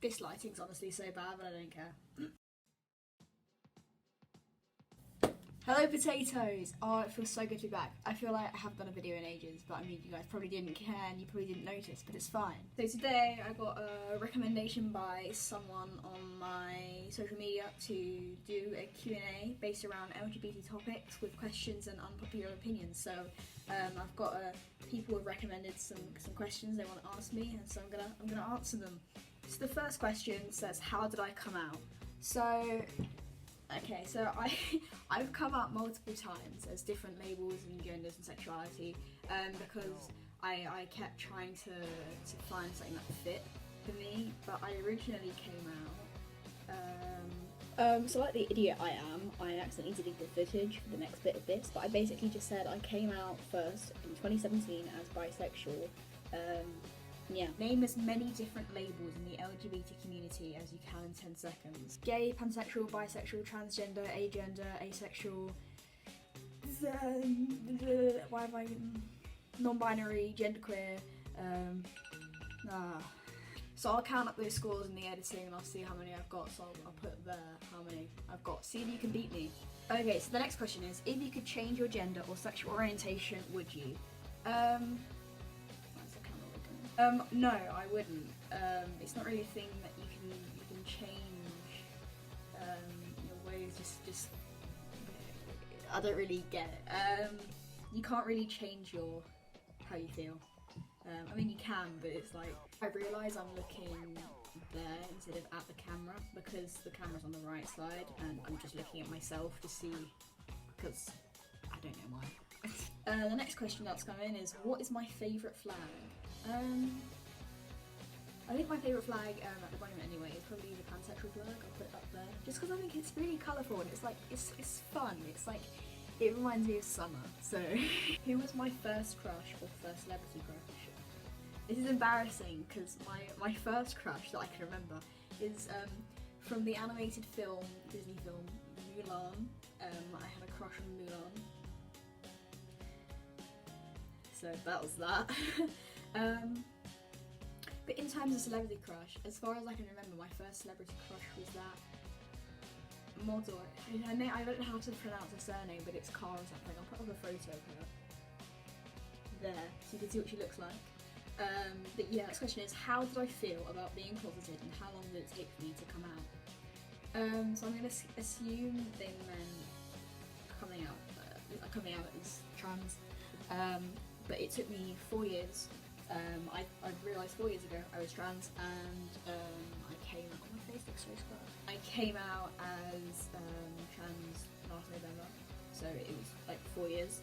This lighting's honestly so bad, but I don't care. Hello potatoes! Oh, it feels so good to be back. I feel like I haven't done a video in ages, but I mean, you guys probably didn't care and you probably didn't notice, but it's fine. So today I got a recommendation by someone on my social media to do a Q&A based around LGBT topics with questions and unpopular opinions. So I've got people have recommended some questions they want to ask me, and so I'm gonna answer them. So the first question says, how did I come out? So I've come out multiple times as different labels and genders and sexuality because I kept trying to find something that fit for me, but I originally came out, so like the idiot I am, I accidentally deleted the footage for the next bit of this, but I basically just said I came out first in 2017 as bisexual. Yeah. Name as many different labels in the LGBT community as you can in 10 seconds. Gay, pansexual, bisexual, transgender, agender, asexual, non-binary, genderqueer, So I'll count up those scores in the editing and I'll see how many I've got, so I'll put there how many I've got. See if you can beat me. Okay, so the next question is, if you could change your gender or sexual orientation, would you? No, I wouldn't. It's not really a thing that you can change your ways. Just I don't really get it. You can't really change how you feel. I mean you can, but it's like I realise I'm looking there instead of at the camera because the camera's on the right side, and I'm just looking at myself to see because I don't know why. The next question that's come in is, what is my favourite flag? I think my favourite flag at the moment anyway is probably the pansexual flag. I'll put it up there just because I think it's really colourful and it's like it's fun. It's like it reminds me of summer. So who was my first crush or first celebrity crush? This is embarrassing because my first crush that I can remember is from the animated film, Disney film Mulan. I had a crush on Mulan. So that was that. But in terms of celebrity crush, as far as I can remember, my first celebrity crush was that model. I don't know how to pronounce her surname, but it's Cara or something. I'll put up a photo of her there so you can see what she looks like. But yeah, next question is, how did I feel about being closeted and how long did it take for me to come out? So I'm going to assume they meant coming out as trans. But it took me 4 years. I realised 4 years ago I was trans, and I came out. Oh, my face looks so scarred. I came out as trans last November, so it was like 4 years.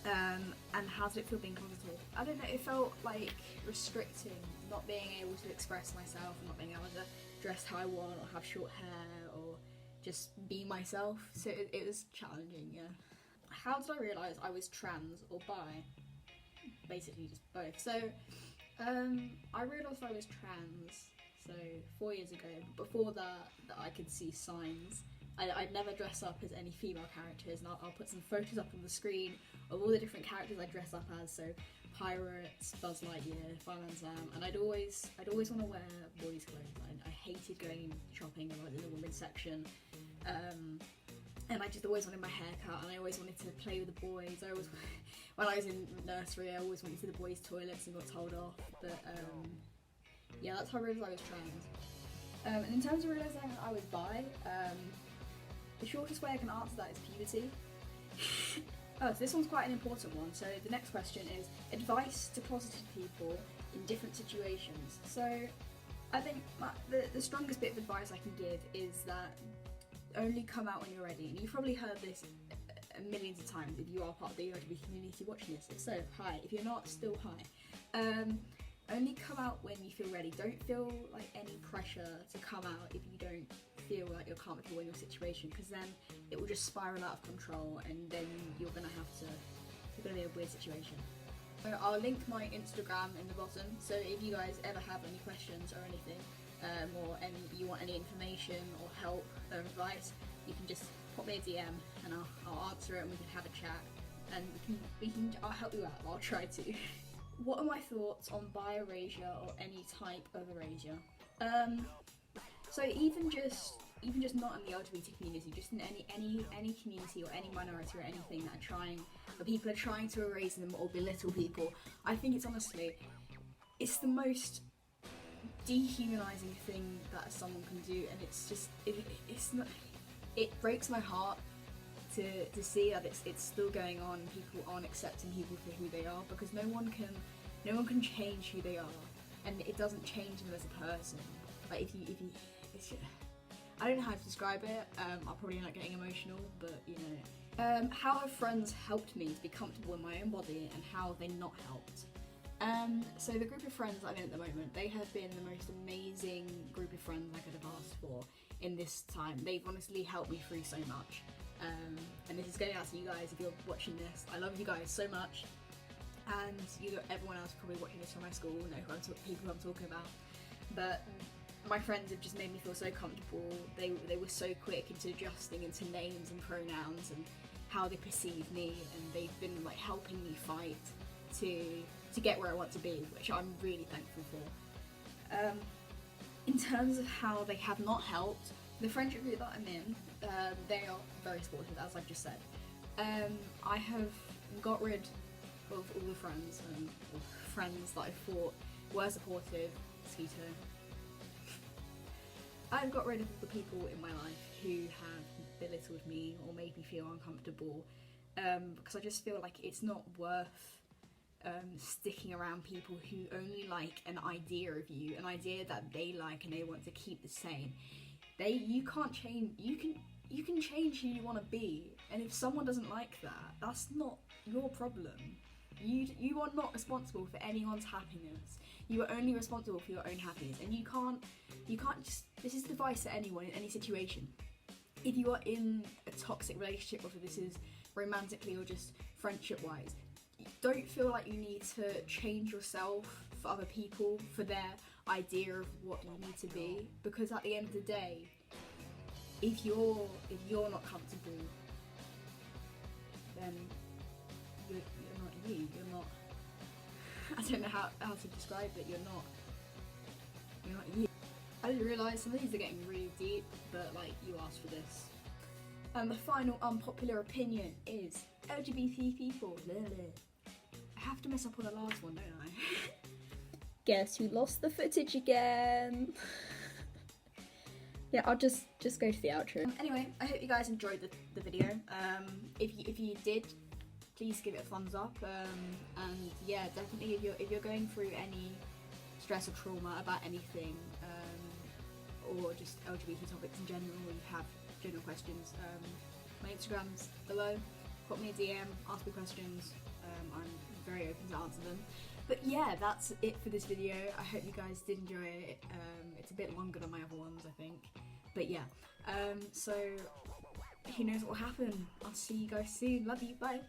And how did it feel being closeted? I don't know, it felt like restricting, not being able to express myself, and not being able to dress how I want or have short hair or just be myself. So it was challenging, yeah. How did I realise I was trans or bi? Basically just both. So I realised I was trans 4 years ago. Before that I could see signs. I'd never dress up as any female characters, and I'll put some photos up on the screen of all the different characters I dress up as. So pirates, Buzz Lightyear, Fireman Sam, and I'd always want to wear boys' clothes. I hated going shopping in the women's section. And I just always wanted my hair cut, and I always wanted to play with the boys. When I was in nursery, I always went to the boys' toilets and got told off. But yeah, that's how I realised I was trans. And in terms of realising I was bi, the shortest way I can answer that is puberty. Oh, so this one's quite an important one. So the next question is advice to closeted people in different situations. So I think the strongest bit of advice I can give is that only come out when you're ready. And you've probably heard this millions of times if you are part of the LGBT community watching this. If so, hi. If you're not, still hi. Only come out when you feel ready. Don't feel like any pressure to come out if you don't feel like you're comfortable in your situation, because then it will just spiral out of control, and then you're gonna be in a weird situation. So I'll link my Instagram in the bottom, so if you guys ever have any questions or anything, or you want any information or help or advice, you can just pop me a DM and I'll answer it, and we can have a chat, and I'll help you out. I'll try to. What are my thoughts on bi-erasure or any type of erasure? So even just not in the LGBT community, just in any community or any minority or anything that people are trying to erase them or belittle people, I think it's honestly, it's the most dehumanizing thing that someone can do, and it's just it breaks my heart to see that it's still going on. People aren't accepting people for who they are, because no one can change who they are, and it doesn't change them as a person. Like if you it's just, I don't know how to describe it. I'll probably end up getting emotional, but you know. How have friends helped me to be comfortable in my own body, and how have they not helped? So the group of friends that I'm in at the moment, they have been the most amazing group of friends I could have asked for in this time. They've honestly helped me through so much. And this is going out to you guys if you're watching this. I love you guys so much. And everyone else probably watching this from my school know people who I'm talking about. But my friends have just made me feel so comfortable. They were so quick into adjusting into names and pronouns and how they perceive me, and they've been like helping me fight to get where I want to be, which I'm really thankful for. In terms of how they have not helped, the friendship group that I'm in, they are very supportive, as I've just said. I have got rid of all the friends that I thought were supportive. Mosquito. I've got rid of the people in my life who have belittled me or made me feel uncomfortable, because I just feel like it's not worth sticking around people who only like an idea of you, an idea that they like and they want to keep the same. You can't change. You can change who you want to be, and if someone doesn't like that, that's not your problem. You are not responsible for anyone's happiness. You are only responsible for your own happiness, and you can't just. This is advice to anyone in any situation. If you are in a toxic relationship, whether this is romantically or just friendship-wise, don't feel like you need to change yourself for other people, for their idea of what you need to be, because at the end of the day, if you're not comfortable, then you're not you. You're not. I don't know how to describe it. You're not you. I didn't realise some of these are getting really deep, but like, you asked for this. And the final unpopular opinion is LGBT people. I have to mess up on the last one, don't I? Guess who lost the footage again? Yeah, I'll just go to the outro. Anyway, I hope you guys enjoyed the video. If you did, please give it a thumbs up. And yeah, definitely if you're going through any stress or trauma about anything, or just LGBT topics in general, or you have general questions, my Instagram's below. Put me a DM, ask me questions. I'm very open to answer them. But yeah, that's it for this video. I hope you guys did enjoy it. It's a bit longer than my other ones, I think. But yeah, so who knows what will happen. I'll see you guys soon. Love you. Bye.